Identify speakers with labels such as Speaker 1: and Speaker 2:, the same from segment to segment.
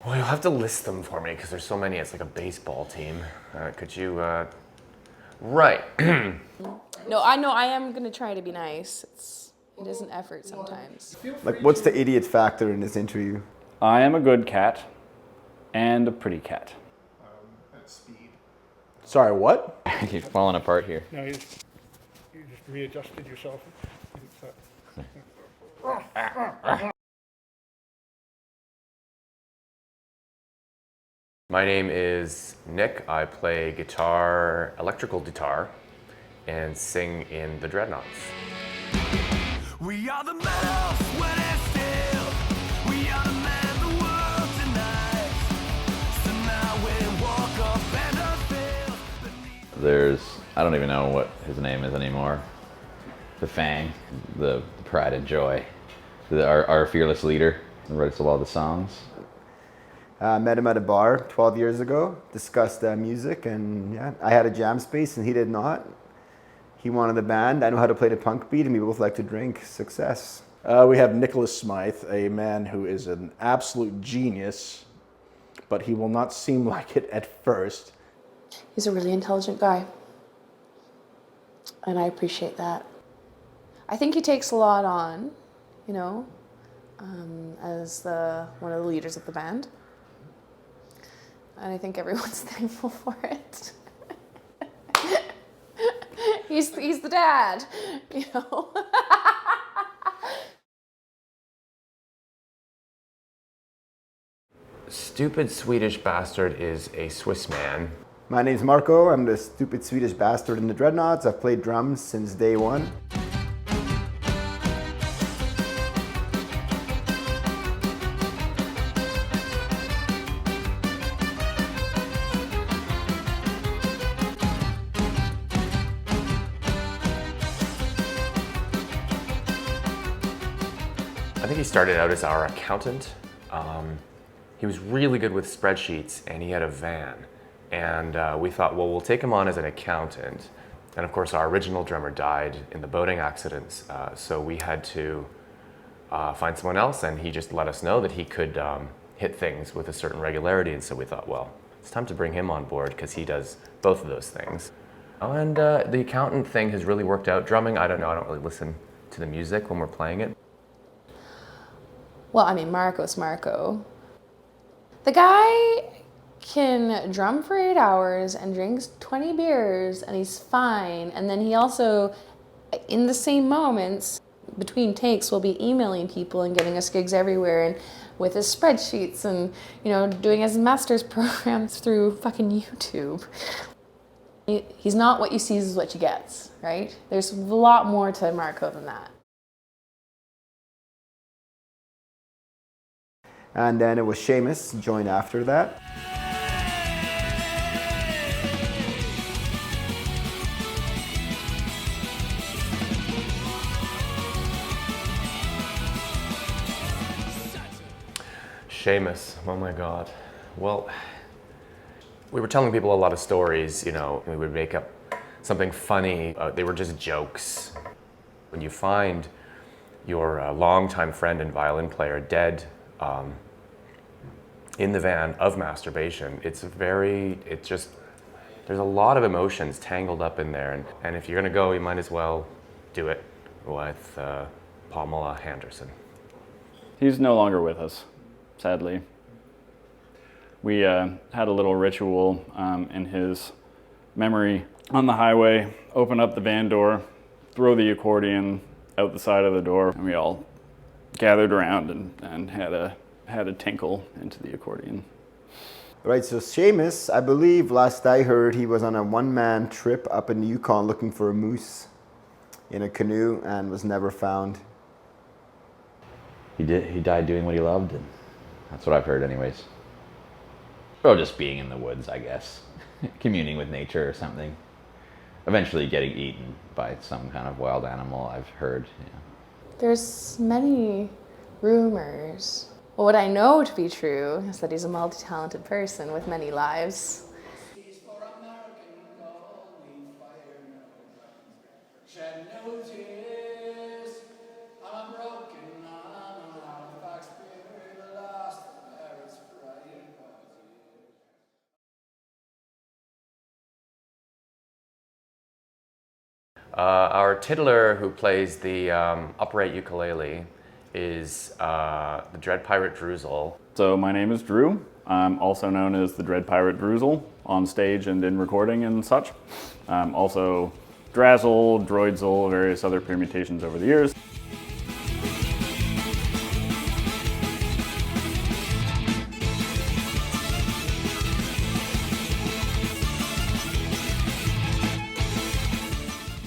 Speaker 1: Well, you'll have to list them for me because there's so many. It's like a baseball team. Could you, right.
Speaker 2: No, I know I am gonna try to be nice. It is an effort sometimes.
Speaker 3: Like, what's the idiot factor in this interview?
Speaker 4: I am a good cat and a pretty cat.
Speaker 5: At speed.
Speaker 3: Sorry, what?
Speaker 6: You're falling apart here.
Speaker 5: No, you just readjusted yourself.
Speaker 1: My name is Nick. I play guitar, electrical guitar, and sing in the Dreadnoughts.
Speaker 7: We are the metal when it's still. We are the men of the world tonight. So now we walk up and our field.
Speaker 6: There's, I don't even know what his name is anymore. The Fang, the pride and joy. Our fearless leader who writes a lot of the songs.
Speaker 3: Met him at a bar 12 years ago, discussed music, and yeah, I had a jam space and he did not. He wanted the band, I know how to play the punk beat, and we both like to drink. Success.
Speaker 8: We have Nicholas Smythe, a man who is an absolute genius, but he will not seem like it at first.
Speaker 2: He's a really intelligent guy, and I appreciate that. I think he takes a lot on, you know, as one of the leaders of the band. And I think everyone's thankful for it. He's the dad, you know.
Speaker 1: Stupid Swedish Bastard is a Swiss man.
Speaker 3: My name's Marco, I'm the stupid Swedish bastard in the Dreadnoughts. I've played drums since day one.
Speaker 1: I think he started out as our accountant. He was really good with spreadsheets and he had a van. And we thought, well, we'll take him on as an accountant. And of course, our original drummer died in the boating accidents. So we had to find someone else, and he just let us know that he could hit things with a certain regularity. And so we thought, well, it's time to bring him on board because he does both of those things. And the accountant thing has really worked out. Drumming, I don't know, I don't really listen to the music when we're playing it.
Speaker 2: Well, I mean, Marco's Marco. The guy can drum for 8 hours and drinks 20 beers and he's fine. And then he also, in the same moments, between takes, will be emailing people and getting us gigs everywhere and with his spreadsheets and, you know, doing his master's programs through fucking YouTube. He's not what you see is what you get, right? There's a lot more to Marco than that.
Speaker 3: And then it was Seamus, joined after that.
Speaker 1: Seamus, oh my God. Well, we were telling people a lot of stories, you know, we would make up something funny. They were just jokes. When you find your longtime friend and violin player dead in the van of masturbation, there's a lot of emotions tangled up in there. And if you're gonna go, you might as well do it with Pamela Henderson.
Speaker 4: He's no longer with us, sadly. We had a little ritual in his memory on the highway, open up the van door, throw the accordion out the side of the door, and we all gathered around and had a tinkle into the accordion.
Speaker 3: Right, so Seamus, I believe last I heard he was on a one-man trip up in the Yukon looking for a moose in a canoe and was never found.
Speaker 6: He died doing what he loved, and that's what I've heard anyways. Or just being in the woods, I guess. Communing with nature or something. Eventually getting eaten by some kind of wild animal, I've heard. Yeah.
Speaker 2: There's many rumors. Well, what I know to be true is that he's a multi-talented person with many lives.
Speaker 1: Our tiddler who plays the upright ukulele is the Dread Pirate Droozle.
Speaker 4: So my name is Drew. I'm also known as the Dread Pirate Droozle on stage and in recording and such. Also Drazzle, Droidzle, various other permutations over the years.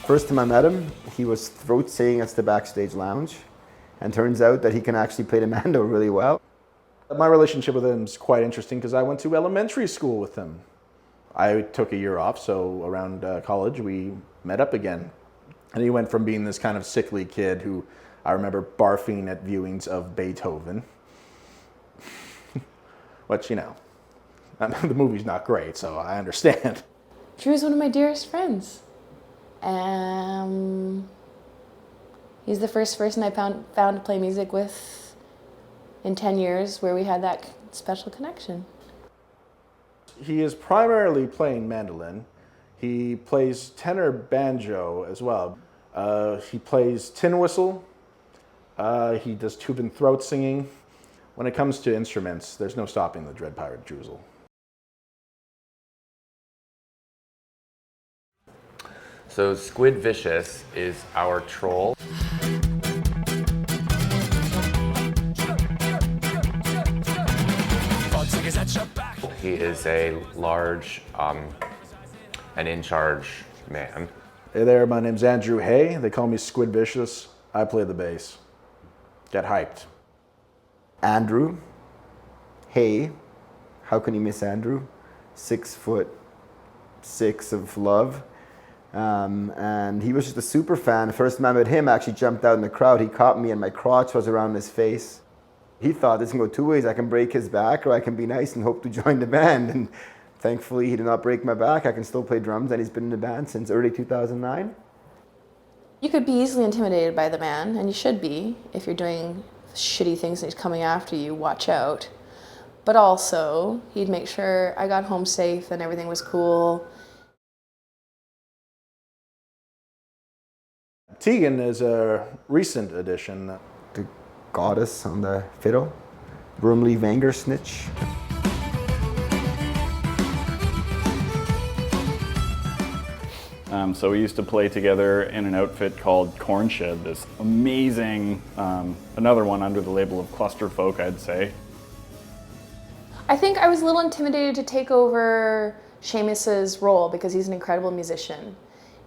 Speaker 3: First time I met him, he was throat singing at the backstage lounge, and turns out that he can actually play the mando really well.
Speaker 8: My relationship with him is quite interesting because I went to elementary school with him. I took a year off, so around college we met up again. And he went from being this kind of sickly kid who I remember barfing at viewings of Beethoven, which, you know, the movie's not great, so I understand.
Speaker 2: Drew's one of my dearest friends. He's the first person I found to play music with in 10 years where we had that special connection.
Speaker 8: He is primarily playing mandolin. He plays tenor banjo as well. He plays tin whistle. He does tube and throat singing. When it comes to instruments, there's no stopping the Dread Pirate Droozle.
Speaker 1: So Squid Vicious is our troll. He is a large and in-charge man.
Speaker 8: Hey there, my name's Andrew Hay. They call me Squid Vicious. I play the bass. Get hyped.
Speaker 3: Andrew, hey, how can you miss Andrew? 6'6" of love. And he was just a super fan. The first time I met him, I actually jumped out in the crowd. He caught me and my crotch was around his face. He thought this can go two ways. I can break his back or I can be nice and hope to join the band. And thankfully, he did not break my back. I can still play drums and he's been in the band since early 2009.
Speaker 2: You could be easily intimidated by the man, and you should be. If you're doing shitty things and he's coming after you, watch out. But also, he'd make sure I got home safe and everything was cool.
Speaker 8: Tegan is a recent addition.
Speaker 3: The goddess on the fiddle, Brumley Vanger Snitch.
Speaker 4: So we used to play together in an outfit called Cornshed, this amazing, another one under the label of cluster folk, I'd say.
Speaker 2: I think I was a little intimidated to take over Seamus's role because he's an incredible musician.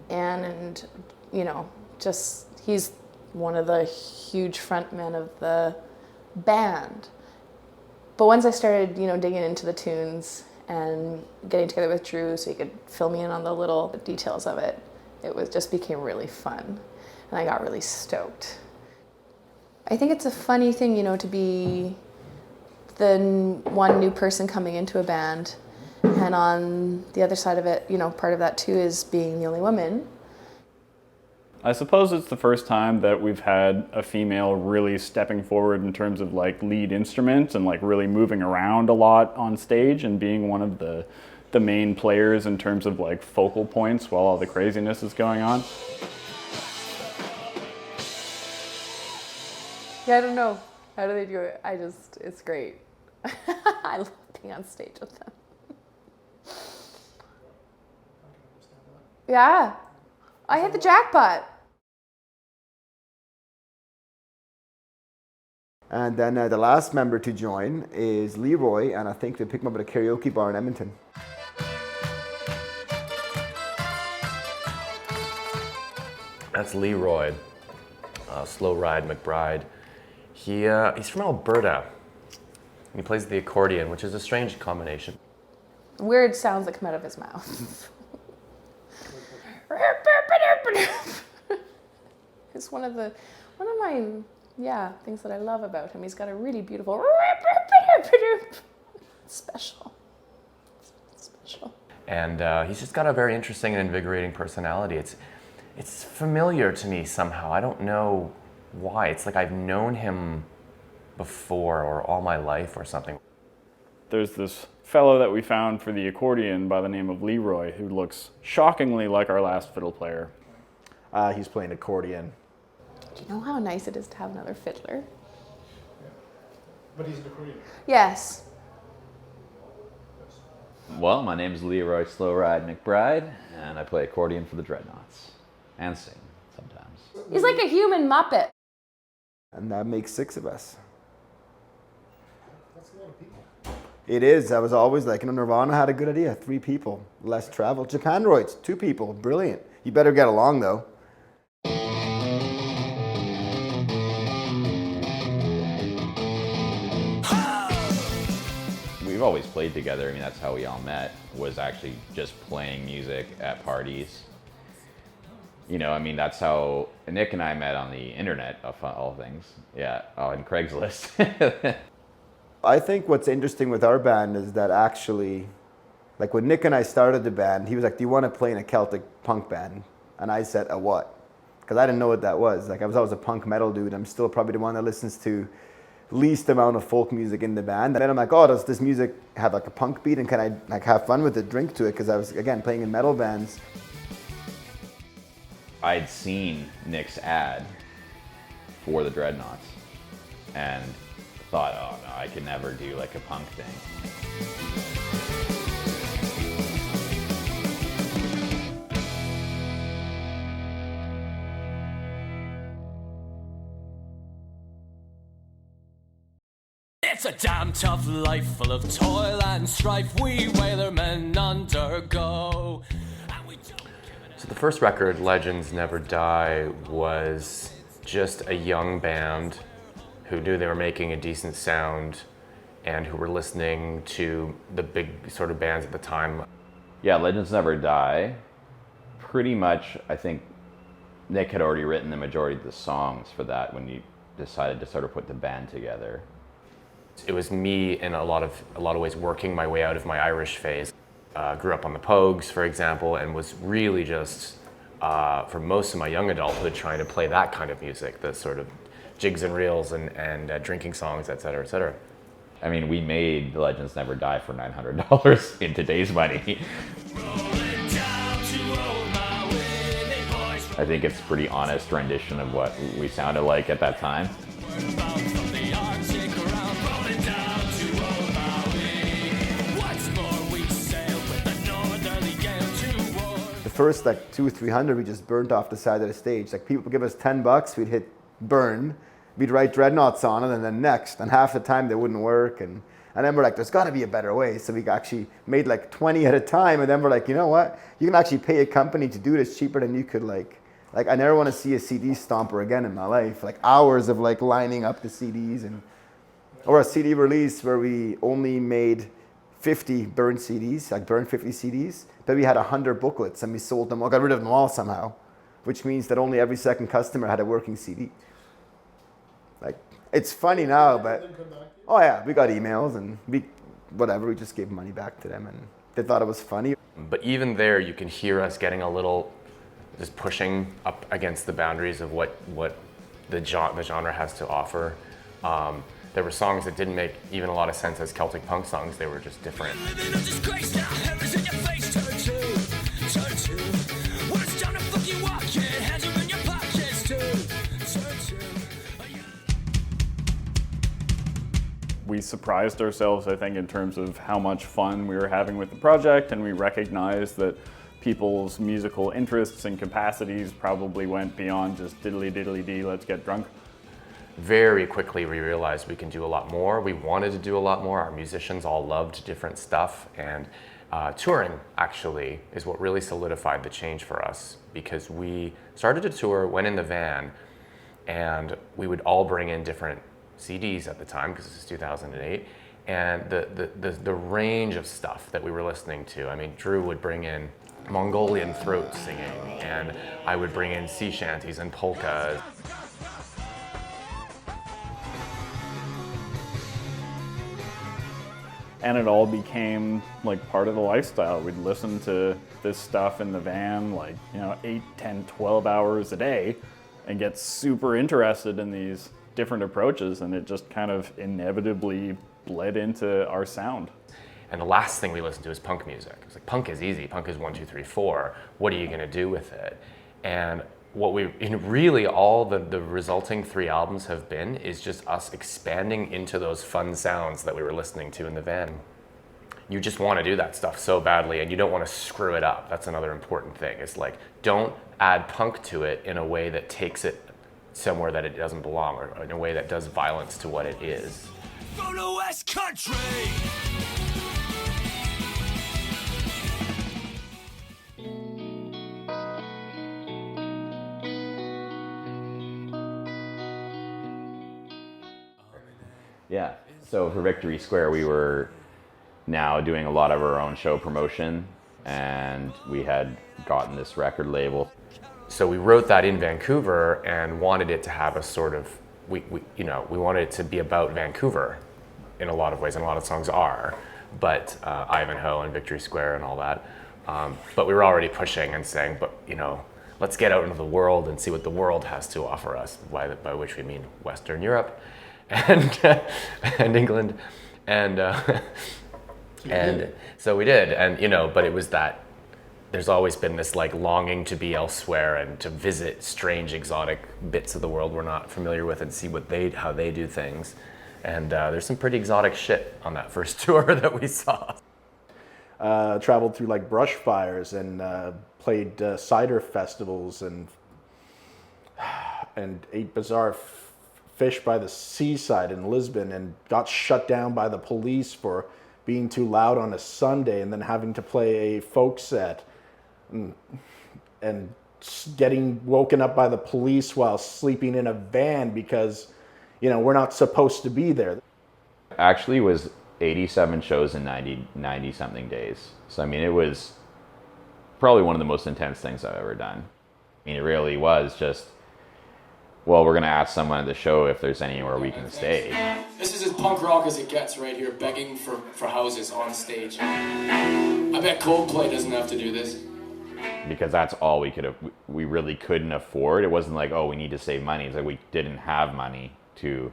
Speaker 2: And you know, just he's one of the huge frontmen of the band. But once I started, you know, digging into the tunes and getting together with Drew so he could fill me in on the little details of it, just became really fun. And I got really stoked. I think it's a funny thing, you know, to be the one new person coming into a band. And on the other side of it, you know, part of that too is being the only woman.
Speaker 4: I suppose it's the first time that we've had a female really stepping forward in terms of like lead instruments and like really moving around a lot on stage and being one of the main players in terms of like focal points while all the craziness is going on.
Speaker 2: Yeah, I don't know. How do they do it? It's great. I love being on stage with them. Yeah. I hit the jackpot.
Speaker 3: And then the last member to join is Leroy, and I think they picked him up at a karaoke bar in Edmonton.
Speaker 1: That's Leroy, Slow Ride McBride. He's from Alberta. He plays the accordion, which is a strange combination.
Speaker 2: Weird sounds that come out of his mouth. It's one of my things that I love about him. He's got a really beautiful special.
Speaker 1: And he's just got a very interesting and invigorating personality. It's familiar to me somehow. I don't know why. It's like I've known him before or all my life or something.
Speaker 4: There's this fellow that we found for the accordion by the name of Leroy who looks shockingly like our last fiddle player.
Speaker 8: He's playing accordion.
Speaker 2: Do you know how nice it is to have another fiddler?
Speaker 5: But he's an accordion.
Speaker 2: Yes.
Speaker 6: Well, my name is Leroy Slowride McBride, and I play accordion for the Dreadnoughts. And sing, sometimes.
Speaker 2: He's like a human Muppet.
Speaker 3: And that makes 6 of us.
Speaker 5: That's a lot of people.
Speaker 3: It is. I was always like, Nirvana had a good idea. 3 people, less travel. Japanroids, 2 people, brilliant. You better get along though.
Speaker 6: We've always played together. I mean, that's how we all met, was actually just playing music at parties. You know, I mean, that's how Nick and I met on the internet, of all things. Yeah, on Craigslist.
Speaker 3: I think what's interesting with our band is that actually, like when Nick and I started the band, he was like, do you want to play in a Celtic punk band? And I said, a what? Because I didn't know what that was. Like I was always a punk metal dude. I'm still probably the one that listens to least amount of folk music in the band. And then I'm like, oh, does this music have like a punk beat? And can I like have fun with it, drink to it? Because I was, again, playing in metal bands.
Speaker 6: I'd seen Nick's ad for the Dreadnoughts and thought, oh no, I could never do like a punk thing.
Speaker 7: It's a damn tough life full of toil and strife we whalermen undergo. And we don't give
Speaker 1: So the first record, Legends Never Die, was just a young band who knew they were making a decent sound and who were listening to the big sort of bands at the time.
Speaker 6: Yeah, Legends Never Die. Pretty much, I think Nick had already written the majority of the songs for that when he decided to sort of put the band together.
Speaker 1: It was me in a lot of ways working my way out of my Irish phase. Grew up on the Pogues, for example, and was really just, for most of my young adulthood, trying to play that kind of music, the sort of jigs and reels and drinking songs, et cetera, et cetera.
Speaker 6: I mean, we made Legends Never Die for $900 in today's money. I think it's a pretty honest rendition of what we sounded like at that time.
Speaker 3: The first like 200-300 we just burnt off the side of the stage. Like people would give us $10, we'd hit burn, we'd write Dreadnoughts on it and then next, and half the time they wouldn't work, and then we're like, there's got to be a better way. So we actually made like 20 at a time, and then we're like, you know what, you can actually pay a company to do this cheaper than you could like I never want to see a CD stomper again in my life. Like hours of like lining up the CDs, and or a CD release where we only made 50 burned CDs, like burned 50 CDs, but we had 100 booklets and we sold them all, got rid of them all somehow, which means that only every second customer had a working CD. Like, it's funny now, but, oh yeah, we got emails and we just gave money back to them and they thought it was funny.
Speaker 1: But even there, you can hear us getting a little, just pushing up against the boundaries of what the genre has to offer. There were songs that didn't make even a lot of sense as Celtic punk songs. They were just different.
Speaker 4: We surprised ourselves, I think, in terms of how much fun we were having with the project, and we recognized that people's musical interests and capacities probably went beyond just diddly diddly dee, let's get drunk.
Speaker 1: Very quickly we realized we can do a lot more. We wanted to do a lot more. Our musicians all loved different stuff, and touring actually is what really solidified the change for us, because we started to tour, went in the van, and we would all bring in different CDs at the time, because this is 2008, and the range of stuff that we were listening to. I mean, Drew would bring in Mongolian throat singing, and I would bring in sea shanties and polkas.
Speaker 4: And it all became like part of the lifestyle. We'd listen to this stuff in the van like, 8, 10, 12 hours a day and get super interested in these different approaches, and it just kind of inevitably bled into our sound.
Speaker 1: And the last thing we listened to is punk music. It was like, punk is easy, punk is 1, 2, 3, 4. What are you gonna do with it? And really all the resulting 3 albums have been is just us expanding into those fun sounds that we were listening to in the van. You just want to do that stuff so badly, and you don't want to screw it up. That's another important thing. It's like, don't add punk to it in a way that takes it somewhere that it doesn't belong, or in a way that does violence to what it is.
Speaker 7: From the West Country.
Speaker 6: Yeah. So for Victory Square, we were now doing a lot of our own show promotion, and we had gotten this record label.
Speaker 1: So we wrote that in Vancouver and wanted it to have a sort of, we wanted it to be about Vancouver in a lot of ways, and a lot of songs are, but Ivanhoe and Victory Square and all that. But we were already pushing and saying, but let's get out into the world and see what the world has to offer us, by which we mean Western Europe and and England, and so we did, and but it was that there's always been this like longing to be elsewhere and to visit strange exotic bits of the world we're not familiar with and see how they do things, and there's some pretty exotic shit on that first tour that we saw.
Speaker 8: Traveled through like brush fires and played cider festivals and ate bizarre fish by the seaside in Lisbon, and got shut down by the police for being too loud on a Sunday, and then having to play a folk set and getting woken up by the police while sleeping in a van because we're not supposed to be there.
Speaker 6: Actually, it was 87 shows in 90 something days. So I mean, it was probably one of the most intense things I've ever done. I mean, it really was just, well, we're gonna ask someone at the show if there's anywhere we can stay.
Speaker 9: This is as punk rock as it gets right here, begging for houses on stage. I bet Coldplay doesn't have to do this.
Speaker 6: Because that's all we really couldn't afford. It wasn't like, oh, we need to save money. It's like we didn't have money to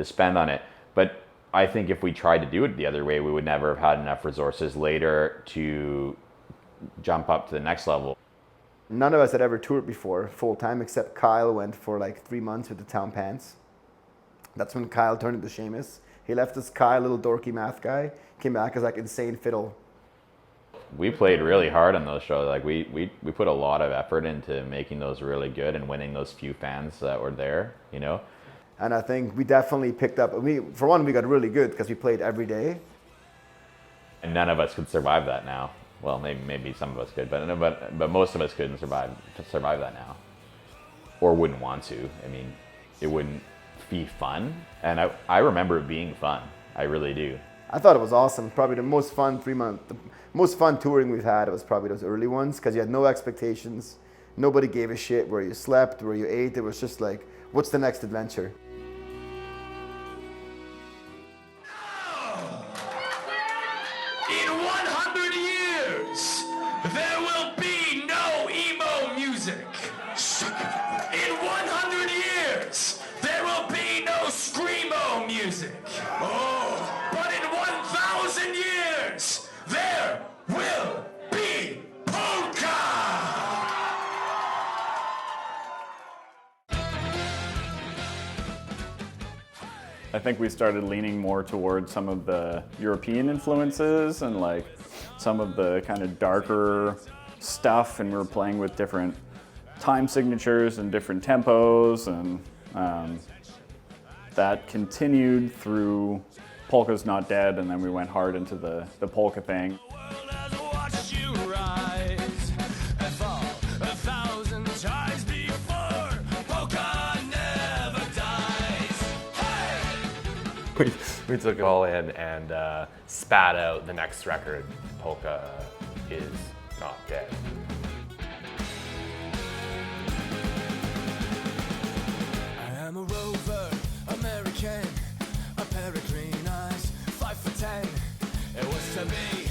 Speaker 6: spend on it. But I think if we tried to do it the other way, we would never have had enough resources later to jump up to the next level.
Speaker 3: None of us had ever toured before full time, except Kyle went for like 3 months with the Town Pants. That's when Kyle turned into Seamus. He left as Kyle, little dorky math guy, came back as like insane fiddle.
Speaker 6: We played really hard on those shows. Like we put a lot of effort into making those really good and winning those few fans that were there,
Speaker 3: And I think we definitely picked up. For one, we got really good because we played every day.
Speaker 6: And none of us could survive that now. Well, maybe some of us could, but most of us couldn't survive that now, or wouldn't want to. I mean, it wouldn't be fun, and I remember it being fun. I really do.
Speaker 3: I thought it was awesome. Probably the most fun 3 month, the most fun touring we've had. It was probably those early ones because you had no expectations. Nobody gave a shit where you slept, where you ate. It was just like, what's the next adventure?
Speaker 7: In 100 years, there will be no emo music. In 100 years, there will be no screamo music. But in 1,000 years, there will be polka!
Speaker 4: I think we started leaning more towards some of the European influences and like some of the kind of darker stuff, and we were playing with different time signatures and different tempos, and that continued through Polka's Not Dead, and then we went hard into the polka thing.
Speaker 1: We took it all in and spat out the next record, Polka Is Not Dead.
Speaker 7: I am a rover, American, a pair of green eyes, 5'10". It was to be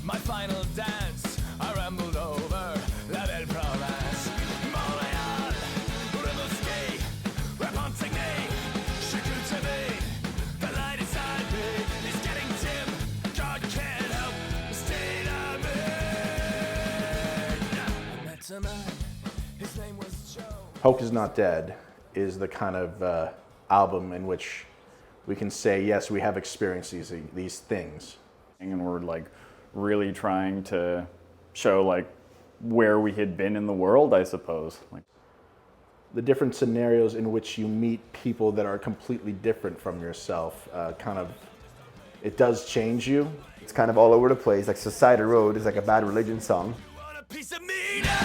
Speaker 7: my final dance. I rambled over La Belle Province, Montreal, Rimouski, Repentigny, Chicoutimi. The light inside me is getting dim. God can't help the state I'm in. I met a man, his name was Joe.
Speaker 8: Hope Is Not Dead is the kind of album in which we can say, yes, we have experienced these things.
Speaker 4: And we're like really trying to show like where we had been in the world, I suppose. Like
Speaker 8: The different scenarios in which you meet people that are completely different from yourself, it does change you.
Speaker 3: It's kind of all over the place. Like Society Road is like a Bad Religion song.
Speaker 7: Want a piece of me now?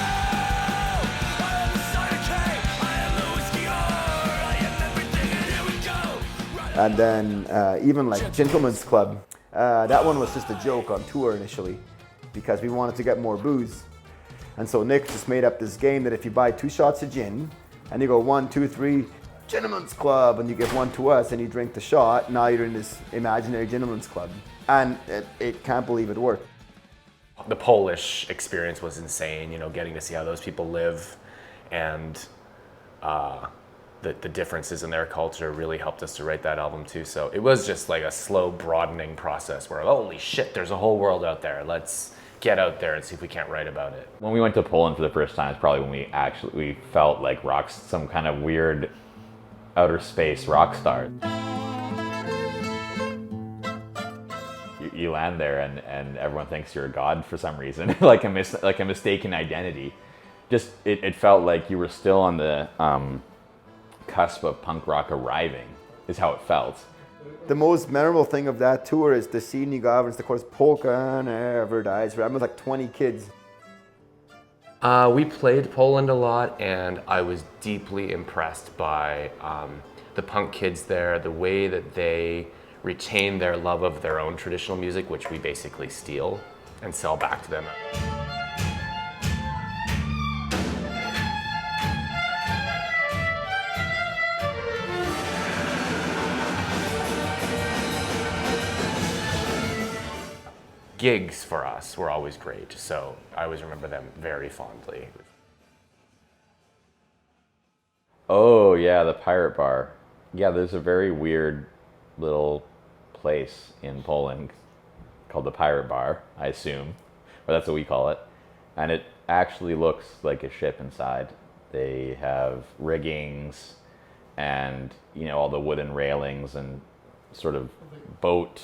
Speaker 7: I am the cider cake, I am the whiskey whore, I am everything, and here we go.
Speaker 3: And then even like Gentleman's Club. That one was just a joke on tour initially because we wanted to get more booze. And so Nick just made up this game that if you buy 2 shots of gin and you go 1, 2, 3, Gentleman's Club, and you give 1 to us and you drink the shot, now you're in this imaginary Gentleman's Club. And it can't believe it worked.
Speaker 1: The Polish experience was insane, you know, getting to see how those people live, and the differences in their culture really helped us to write that album too. So it was just like a slow broadening process where, holy shit, there's a whole world out there. Let's get out there and see if we can't write about it.
Speaker 6: When we went to Poland for the first time, it's probably when we felt like some kind of weird outer space rock star. You land there and everyone thinks you're a god for some reason, like a mistaken identity. Just it felt like you were still on the cusp of punk rock arriving, is how it felt.
Speaker 3: The most memorable thing of that tour is the scene you got was, of course, Polka Never Dies. I was like 20 kids.
Speaker 1: We played Poland a lot, and I was deeply impressed by the punk kids there, the way that they retain their love of their own traditional music, which we basically steal and sell back to them. Gigs for us were always great, so I always remember them very fondly.
Speaker 6: Oh yeah, the Pirate Bar. Yeah, there's a very weird little place in Poland called the Pirate Bar, I assume, or that's what we call it. And it actually looks like a ship inside. They have riggings and, you know, all the wooden railings and sort of boat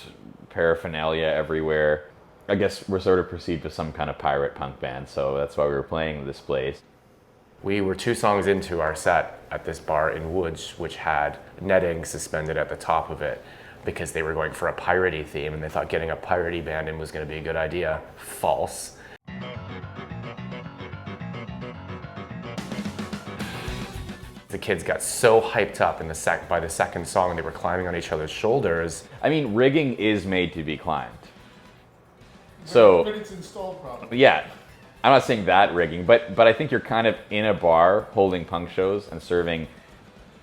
Speaker 6: paraphernalia everywhere. I guess we're sort of perceived as some kind of pirate punk band, so that's why we were playing this place.
Speaker 1: We were 2 songs into our set at this bar in Łódź, which had netting suspended at the top of it because they were going for a piratey theme and they thought getting a piratey band in was going to be a good idea. False. The kids got so hyped up by the second song, they were climbing on each other's shoulders.
Speaker 6: I mean, rigging is made to be climbed. So,
Speaker 5: But it's installed properly.
Speaker 6: yeah, I'm not saying that rigging, but I think you're kind of in a bar holding punk shows and serving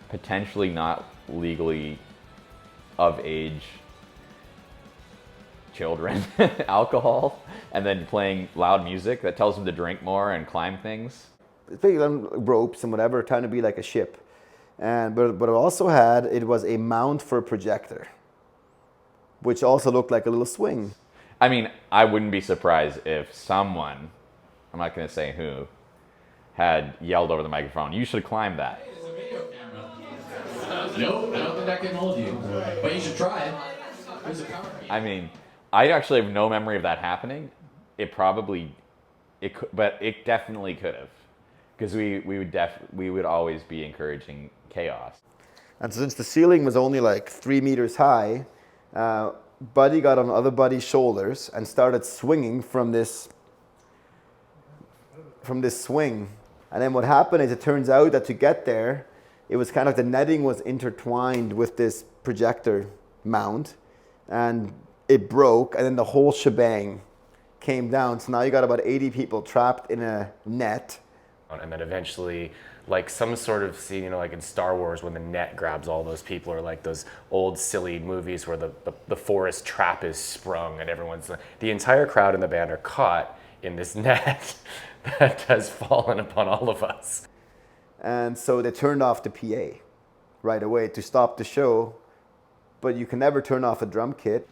Speaker 6: potentially not legally of age children alcohol, and then playing loud music that tells them to drink more and climb things.
Speaker 3: It's big on ropes and whatever, trying to be like a ship. But it also had, it was a mount for a projector, which also looked like a little swing.
Speaker 6: I mean, I wouldn't be surprised if someone, I'm not going to say who, had yelled over the microphone, "You should climb that."
Speaker 10: It's a video camera. Nope, I don't think that can hold you. But you should try it. There's a power key.
Speaker 6: I mean, I actually have no memory of that happening. It could, but it definitely could have, because we would always be encouraging chaos.
Speaker 3: And since the ceiling was only like 3 meters high, Buddy got on other Buddy's shoulders and started swinging from this swing. And then what happened is, it turns out that to get there, it was kind of, the netting was intertwined with this projector mount, and it broke, and then the whole shebang came down. So now you got about 80 people trapped in a net.
Speaker 1: And then eventually, like some sort of scene, you know, like in Star Wars when the net grabs all those people, or like those old silly movies where the forest trap is sprung and the entire crowd in the band are caught in this net that has fallen upon all of us.
Speaker 3: And so they turned off the PA right away to stop the show, but you can never turn off a drum kit.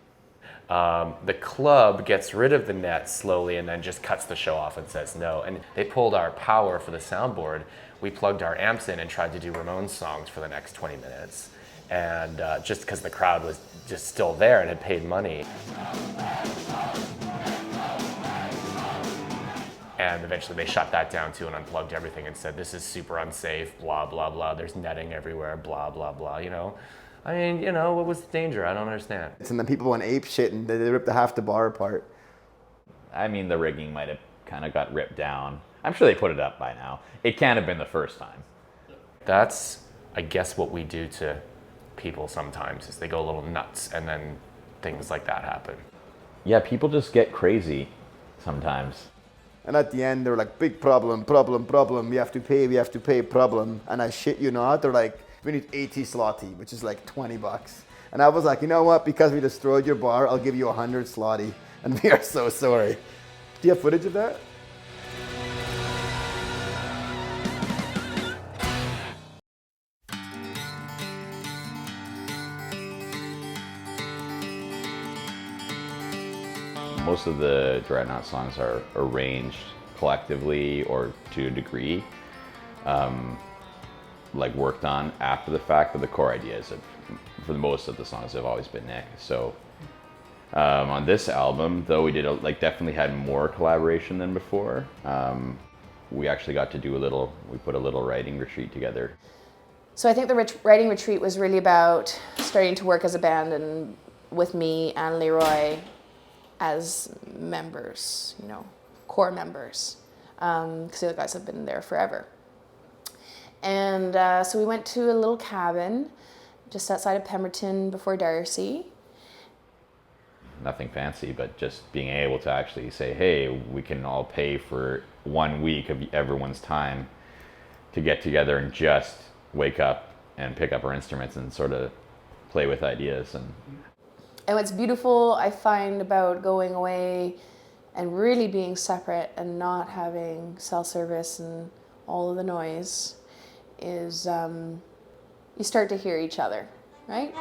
Speaker 1: The club gets rid of the net slowly and then just cuts the show off and says no. And they pulled our power for the soundboard. We plugged our amps in and tried to do Ramones songs for the next 20 minutes. And just because the crowd was just still there and had paid money. And eventually they shut that down too and unplugged everything and said, this is super unsafe, blah, blah, blah. There's netting everywhere, blah, blah, blah, you know. I mean, you know, what was the danger? I don't understand.
Speaker 3: And then people went ape shit and they ripped half the bar apart.
Speaker 6: I mean, the rigging might have kind of got ripped down. I'm sure they put it up by now. It can't have been the first time.
Speaker 1: That's, I guess, what we do to people sometimes, is they go a little nuts and then things like that happen.
Speaker 6: Yeah, people just get crazy sometimes.
Speaker 3: And at the end, they were like, big problem, problem. We have to pay, problem. And I shit you not, they're like, we need 80 zloty, which is like $20. And I was like, you know what? Because we destroyed your bar, I'll give you 100 zloty. And we are so sorry. Do you have footage of that?
Speaker 6: Most of the Dreadnought songs are arranged collectively or to a degree, like worked on after the fact, but the core ideas for most of the songs have always been Nick. So on this album, though, we did definitely had more collaboration than before. We actually got to do we put a little writing retreat together.
Speaker 2: So I think the writing retreat was really about starting to work as a band and with me and Leroy as members, you know, core members, because the other guys have been there forever. And so we went to a little cabin just outside of Pemberton before Darcy.
Speaker 6: Nothing fancy, but just being able to actually say, hey, we can all pay for 1 week of everyone's time to get together and just wake up and pick up our instruments and sort of play with ideas.
Speaker 2: And what's beautiful, I find, about going away and really being separate and not having cell service and all of the noise is you start to hear each other, right?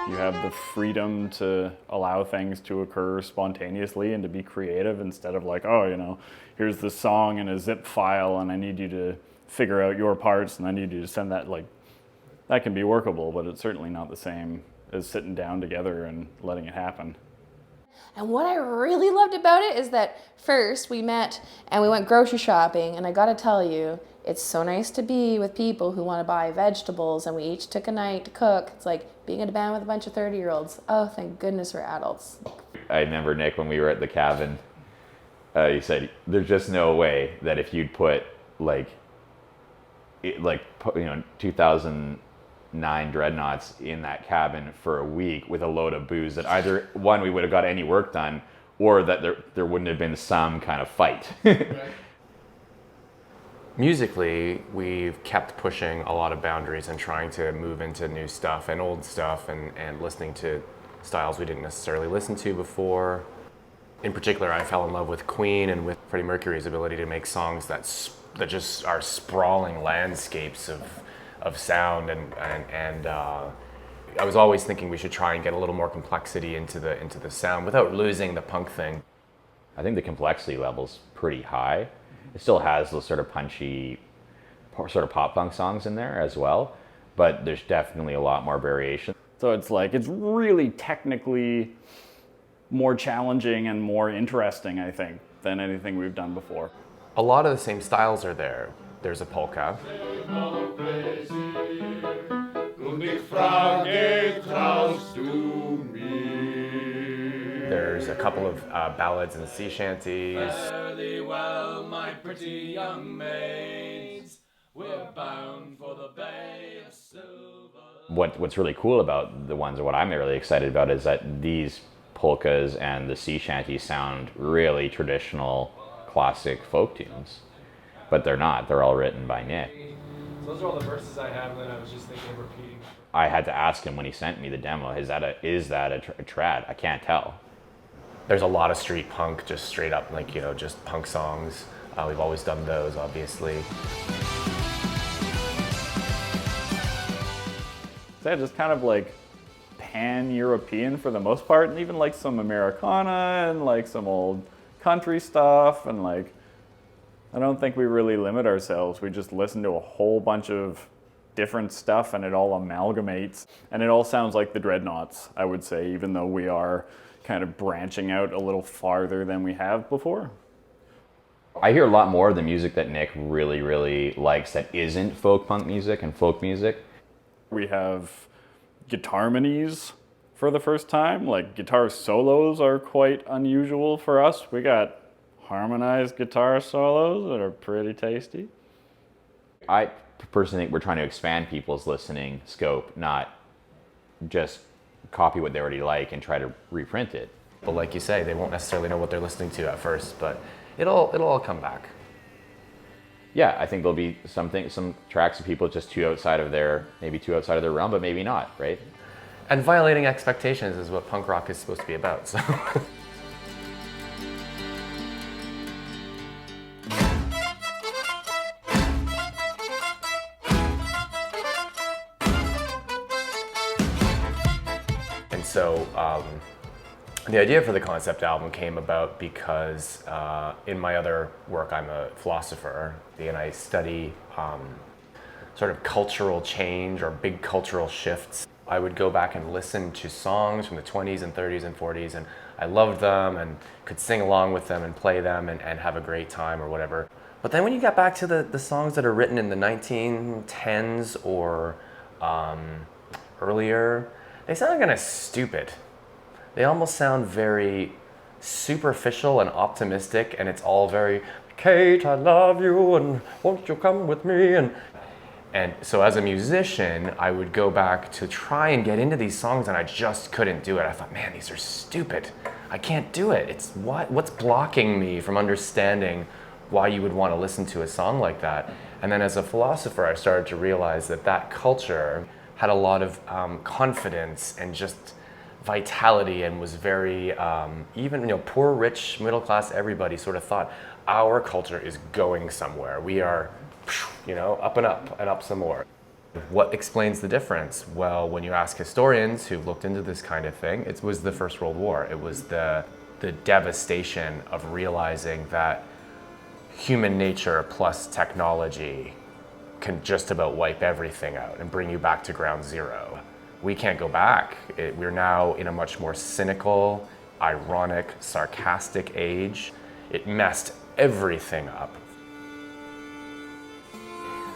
Speaker 4: You have the freedom to allow things to occur spontaneously and to be creative instead of like, oh, you know, here's this song in a zip file and I need you to figure out your parts and I need you to send that. Like, that can be workable, but it's certainly not the same as sitting down together and letting it happen.
Speaker 2: And what I really loved about it is that first we met and we went grocery shopping, and I gotta tell you, it's so nice to be with people who want to buy vegetables, and we each took a night to cook. It's like being in a band with a bunch of 30-year-olds. Oh, thank goodness we're adults.
Speaker 6: I remember, Nick, when we were at the cabin, he said, there's just no way that if you'd put 2009 Dreadnoughts in that cabin for a week with a load of booze, that either one, we would have got any work done, or that there wouldn't have been some kind of fight.
Speaker 1: Right. Musically, we've kept pushing a lot of boundaries and trying to move into new stuff and old stuff and listening to styles we didn't necessarily listen to before. In particular, I fell in love with Queen and with Freddie Mercury's ability to make songs that just are sprawling landscapes of sound, and I was always thinking we should try and get a little more complexity into the sound without losing the punk thing.
Speaker 6: I think the complexity level's pretty high. It still has those sort of punchy, sort of pop punk songs in there as well, but there's definitely a lot more variation.
Speaker 4: So it's really technically more challenging and more interesting, I think, than anything we've done before.
Speaker 1: A lot of the same styles are there. There's a polka. There's a couple of ballads and sea shanties.
Speaker 7: Fare thee well, my pretty young maids. We're bound for the Bay of Silver.
Speaker 6: What's really cool about the ones, or what I'm really excited about, is that these polkas and the sea shanties sound really traditional, classic folk tunes. But they're not. They're all written by Nick.
Speaker 9: Those are all the verses I have, and then I was just thinking of repeating.
Speaker 6: I had to ask him when he sent me the demo, is that a trad? I can't tell.
Speaker 1: There's a lot of street punk, just straight up, just punk songs. We've always done those, obviously.
Speaker 4: So yeah, just kind of like pan-European for the most part, and even like some Americana and like some old country stuff, and like I don't think we really limit ourselves. We just listen to a whole bunch of different stuff and it all amalgamates, and it all sounds like the Dreadnoughts, I would say, even though we are kind of branching out a little farther than we have before.
Speaker 6: I hear a lot more of the music that Nick really, really likes that isn't folk punk music and folk music.
Speaker 4: We have guitarmonies for the first time. Like, guitar solos are quite unusual for us. We got harmonized guitar solos that are pretty tasty.
Speaker 6: I personally think we're trying to expand people's listening scope, not just copy what they already like and try to reprint it.
Speaker 1: But like you say, they won't necessarily know what they're listening to at first, but it'll all come back.
Speaker 6: Yeah, I think there'll be some tracks of people just maybe too outside of their realm, but maybe not, right?
Speaker 1: And violating expectations is what punk rock is supposed to be about, so. And so the idea for the concept album came about because in my other work, I'm a philosopher, and I study sort of cultural change or big cultural shifts. I would go back and listen to songs from the 20s and 30s and 40s, and I loved them and could sing along with them and play them and have a great time or whatever. But then when you get back to the songs that are written in the 1910s or earlier, they sound kind of stupid. They almost sound very superficial and optimistic, and it's all very, Kate, I love you, and won't you come with me? And so as a musician, I would go back to try and get into these songs, and I just couldn't do it. I thought, man, these are stupid. I can't do it. It's what's blocking me from understanding why you would want to listen to a song like that? And then as a philosopher, I started to realize that culture had a lot of confidence and just vitality, and was very, even, poor, rich, middle class, everybody sort of thought our culture is going somewhere. We are, up and up some more. What explains the difference? Well, when you ask historians who've looked into this kind of thing, it was the First World War. It was the devastation of realizing that human nature plus technology can just about wipe everything out and bring you back to ground zero. We can't go back. We're now in a much more cynical, ironic, sarcastic age. It messed everything up.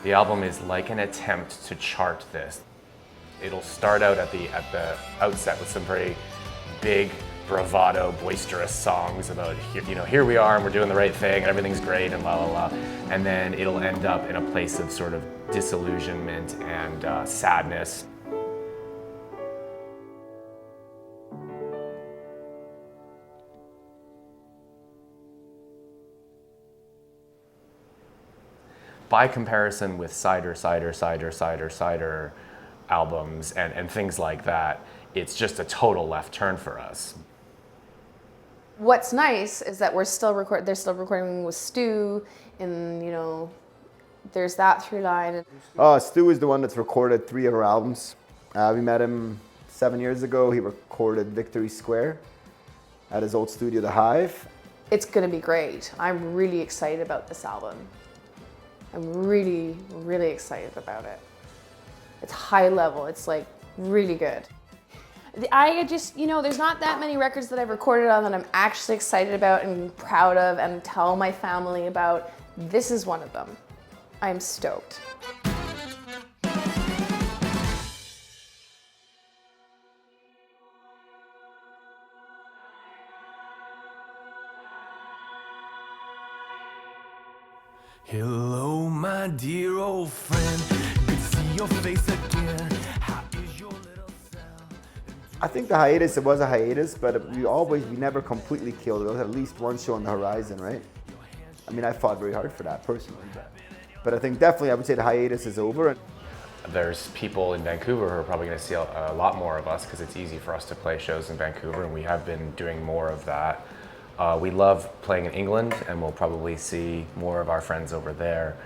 Speaker 1: The album is like an attempt to chart this. It'll start out at the outset with some very big, bravado, boisterous songs about, here we are and we're doing the right thing and everything's great and la la la. And then it'll end up in a place of sort of disillusionment and sadness. By comparison with cider albums and things like that, it's just a total left turn for us.
Speaker 2: What's nice is that they're still recording with Stu, and there's that through line.
Speaker 3: Stu is the one that's recorded 3 of our albums. We met him 7 years ago. He recorded Victory Square at his old studio, The Hive.
Speaker 2: It's gonna be great. I'm really excited about this album. I'm really, really excited about it. It's high level, it's like really good. I just, there's not that many records that I've recorded on that I'm actually excited about and proud of and tell my family about. This is one of them. I'm stoked.
Speaker 7: Hello, my dear old friend. Good to see your face again. How is your little cell?
Speaker 3: I think the hiatus, it was a hiatus, but we never completely killed it. There was at least one show on the horizon, right? I mean, I fought very hard for that personally. But I think definitely I would say the hiatus is over.
Speaker 1: There's people in Vancouver who are probably going to see a lot more of us because it's easy for us to play shows in Vancouver, and we have been doing more of that. We love playing in England, and we'll probably see more of our friends over there.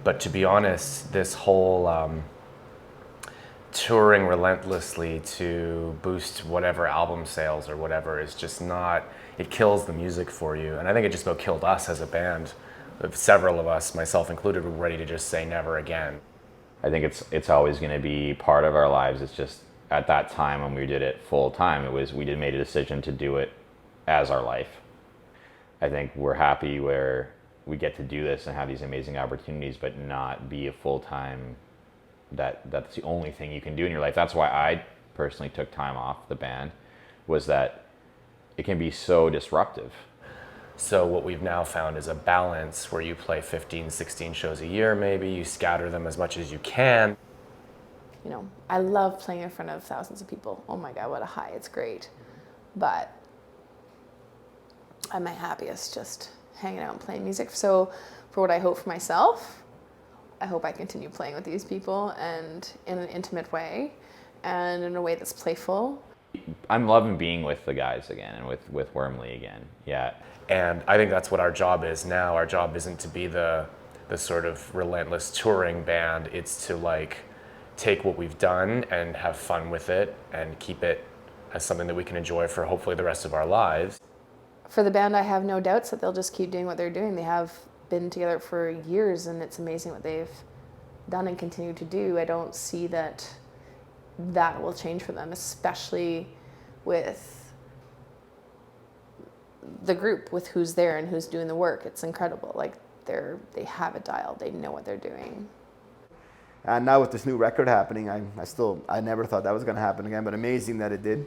Speaker 1: But to be honest, this whole touring relentlessly to boost whatever album sales or whatever is just not, it kills the music for you. And I think it just about killed us as a band. Several of us, myself included, were ready to just say never again.
Speaker 6: I think it's always going to be part of our lives. It's just at that time when we did it full time, we did made a decision to do it as our life. I think we're happy where we get to do this and have these amazing opportunities, but not be a full-time, that's the only thing you can do in your life. That's why I personally took time off the band, was that it can be so disruptive.
Speaker 1: So what we've now found is a balance where you play 15, 16 shows a year maybe, you scatter them as much as you can.
Speaker 2: You know, I love playing in front of thousands of people. Oh my God, what a high, it's great. But I'm my happiest just hanging out and playing music. So for what I hope for myself, I hope I continue playing with these people and in an intimate way and in a way that's playful.
Speaker 6: I'm loving being with the guys again and with Wormley again, yeah.
Speaker 1: And I think that's what our job is now. Our job isn't to be the sort of relentless touring band. It's to like take what we've done and have fun with it and keep it as something that we can enjoy for hopefully the rest of our lives.
Speaker 2: For the band, I have no doubts that they'll just keep doing what they're doing. They have been together for years, and it's amazing what they've done and continue to do. I don't see that will change for them, especially with the group, with who's there and who's doing the work. It's incredible. Like they have it dialed. They know what they're doing.
Speaker 3: And now with this new record happening, I never thought that was going to happen again, but amazing that it did.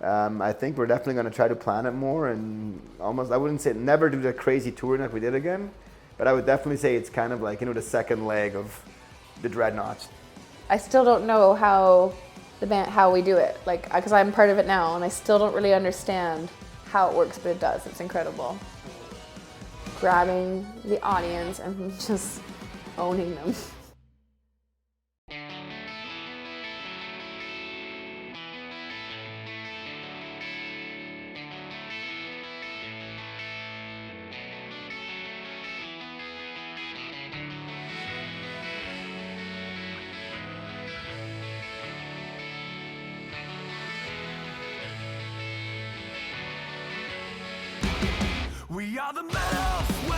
Speaker 3: I think we're definitely going to try to plan it more and almost, I wouldn't say never do the crazy touring like we did again, but I would definitely say it's kind of like, the second leg of the Dreadnoughts.
Speaker 2: I still don't know how we do it, like, because I'm part of it now and I still don't really understand how it works, but it does. It's incredible. Grabbing the audience and just owning them.
Speaker 7: We are the men of